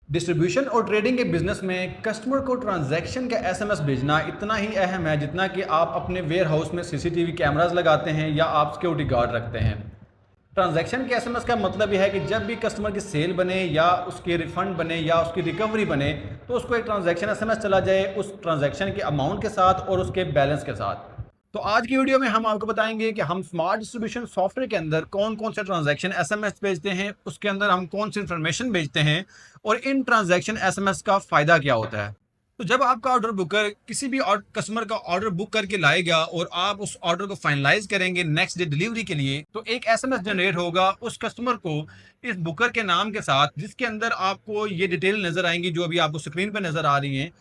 Distribution और trading के business में कस्टमर को ट्रांजैक्शन का एसएमएस भेजना इतना ही अहम है जितना कि आप अपने वेयर हाउस में सीसीटीवी कैमरास लगाते हैं या आप सिक्योरिटी गार्ड रखते हैं। ट्रांजैक्शन के एसएमएस का मतलब यह है कि जब भी कस्टमर की सेल बने या उसके रिफंड बने या उसकी रिकवरी बने तो उसको एक ट्रांजैक्शन एसएमएस चला जाए उस ट्रांजैक्शन के अमाउंट के साथ और उसके बैलेंस के साथ। तो आज की वीडियो में हम आपको बताएंगे कि हम स्मार्ट डिस्ट्रीब्यूशन सॉफ्टवेयर के अंदर कौन कौन से ट्रांजैक्शन एसएमएस भेजते हैं, उसके अंदर हम कौन सी इंफॉर्मेशन भेजते हैं और इन ट्रांजैक्शन एसएमएस का फायदा क्या होता है। तो जब आपका ऑर्डर बुकर किसी भी कस्टमर का ऑर्डर बुक करके लाएगा और आप उस ऑर्डर को फाइनलाइज करेंगे नेक्स्ट डे डिलीवरी के लिए, तो एक एसएमएस जनरेट होगा उस कस्टमर को इस बुकर के नाम के साथ, जिसके अंदर आपको ये डिटेल नजर आएंगी जो अभी आपको स्क्रीन पर नजर आ रही हैं,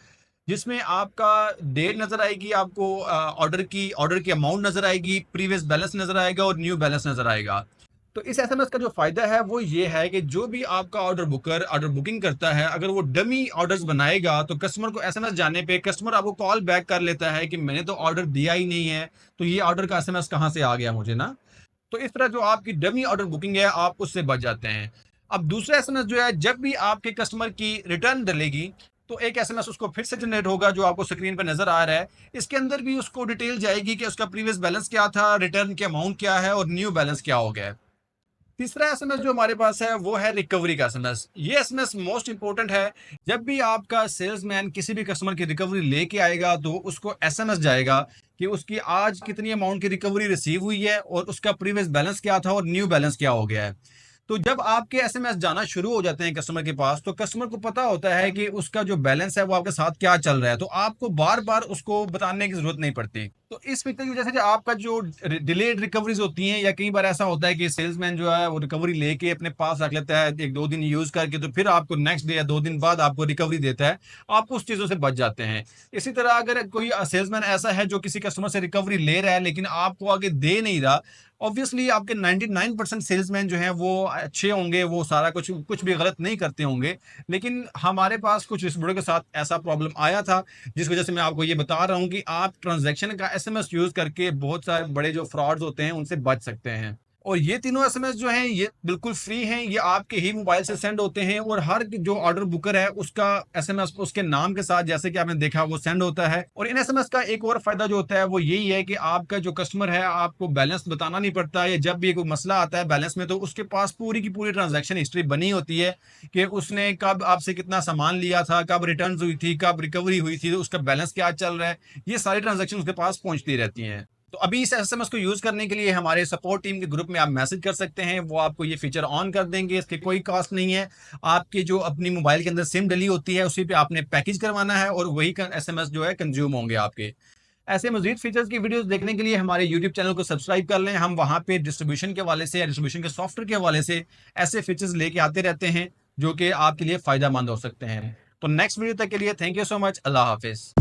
जिसमें आपका डेट नजर आएगी, आपको ऑर्डर की अमाउंट नजर आएगी, प्रीवियस बैलेंस नजर आएगा और न्यू बैलेंस नजर आएगा। तो इस एसएमएस का जो फायदा है वो ये है कि जो भी आपका ऑर्डर बुकर ऑर्डर बुकिंग करता है, अगर वो डमी ऑर्डर्स बनाएगा तो कस्टमर को एसएमएस जाने पे कस्टमर आपको कॉल बैक कर लेता है कि मैंने तो ऑर्डर दिया ही नहीं है, तो ये ऑर्डर का एसएमएस कहाँ से आ गया मुझे ना। तो इस तरह जो आपकी डमी ऑर्डर बुकिंग है आप उससे बच जाते हैं। अब दूसरा एसएमएस जो है, जब भी आपके कस्टमर की रिटर्न डलेगी तो एक एसएमएस उसको फिर से जनरेट होगा जो आपको स्क्रीन पर नजर आ रहा है। इसके अंदर भी उसको डिटेल जाएगी कि उसका प्रीवियस बैलेंस क्या था, रिटर्न के अमाउंट क्या है और न्यू बैलेंस क्या हो गया है। तीसरा एसएमएस जो हमारे पास है वो है रिकवरी का एसएमएस। ये एसएमएस मोस्ट इंपॉर्टेंट है। जब भी आपका सेल्समैन किसी भी कस्टमर की रिकवरी लेके आएगा तो उसको एसएमएस जाएगा कि उसकी आज कितनी अमाउंट की रिकवरी रिसीव हुई है और उसका प्रीवियस बैलेंस क्या था और न्यू बैलेंस क्या हो गया है। तो जब आपके एसएमएस जाना शुरू हो जाते हैं कस्टमर के पास, तो कस्टमर को पता होता है कि उसका जो बैलेंस है वो आपके साथ क्या चल रहा है, तो आपको बार बार उसको बताने की जरूरत नहीं पड़ती। तो इस फीचर की वजह से जो आपका जो डिलेड रिकवरीज होती हैं, या कई बार ऐसा होता है कि सेल्समैन जो है वो रिकवरी लेके अपने पास रख लेता है एक दो दिन यूज करके, तो फिर आपको नेक्स्ट डे या दो दिन बाद आपको रिकवरी देता है, आप उस चीजों से बच जाते हैं। इसी तरह अगर कोई सेल्समैन ऐसा है जो किसी कस्टमर से रिकवरी ले रहा है लेकिन आपको आगे दे नहीं रहा, ऑब्वियसली आपके 99% सेल्समैन जो हैं वो अच्छे होंगे, वो सारा कुछ कुछ भी गलत नहीं करते होंगे, लेकिन हमारे पास कुछ डिस्ट्रीब्यूटर के साथ ऐसा प्रॉब्लम आया था, जिस वजह से मैं आपको ये बता रहा हूँ कि आप ट्रांजैक्शन का एसएमएस यूज करके बहुत सारे बड़े जो फ्रॉड्स होते हैं उनसे बच सकते हैं। और ये तीनों एसएमएस जो हैं ये बिल्कुल फ्री हैं, ये आपके ही मोबाइल से सेंड होते हैं और हर जो ऑर्डर बुकर है उसका एसएमएस उसके नाम के साथ, जैसे कि आपने देखा, वो सेंड होता है। और इन एसएमएस का एक और फायदा जो होता है वो यही है कि आपका जो कस्टमर है आपको बैलेंस बताना नहीं पड़ता है। जब भी कोई मसला आता है बैलेंस में, तो उसके पास पूरी की पूरी ट्रांजैक्शन हिस्ट्री बनी होती है कि उसने कब आपसे कितना सामान लिया था, कब रिटर्न हुई थी, कब रिकवरी हुई थी, तो उसका बैलेंस क्या चल रहा है, ये सारी ट्रांजैक्शन उसके पास पहुंचती रहती हैं। तो अभी इस एसएमएस को यूज करने के लिए हमारे सपोर्ट टीम के ग्रुप में आप मैसेज कर सकते हैं, वो आपको ये फीचर ऑन कर देंगे, इसके कोई कॉस्ट नहीं है। आपके जो अपनी मोबाइल के अंदर सिम डली होती है उसी पे आपने पैकेज करवाना है और वही एसएमएस जो है कंज्यूम होंगे आपके। ऐसे मजीद फीचर्स की वीडियोस देखने के लिए हमारे यूट्यूब चैनल को सब्सक्राइब कर लें। हम वहाँ पे डिस्ट्रीब्यूशन के हवाले से या डिस्ट्रीब्यूशन के सॉफ्टवेयर के हवाले से ऐसे फीचर्स लेके आते रहते हैं जो कि आपके लिए फायदा मंद हो सकते हैं। तो नेक्स्ट वीडियो तक के लिए thank you so much. Allah Hafiz.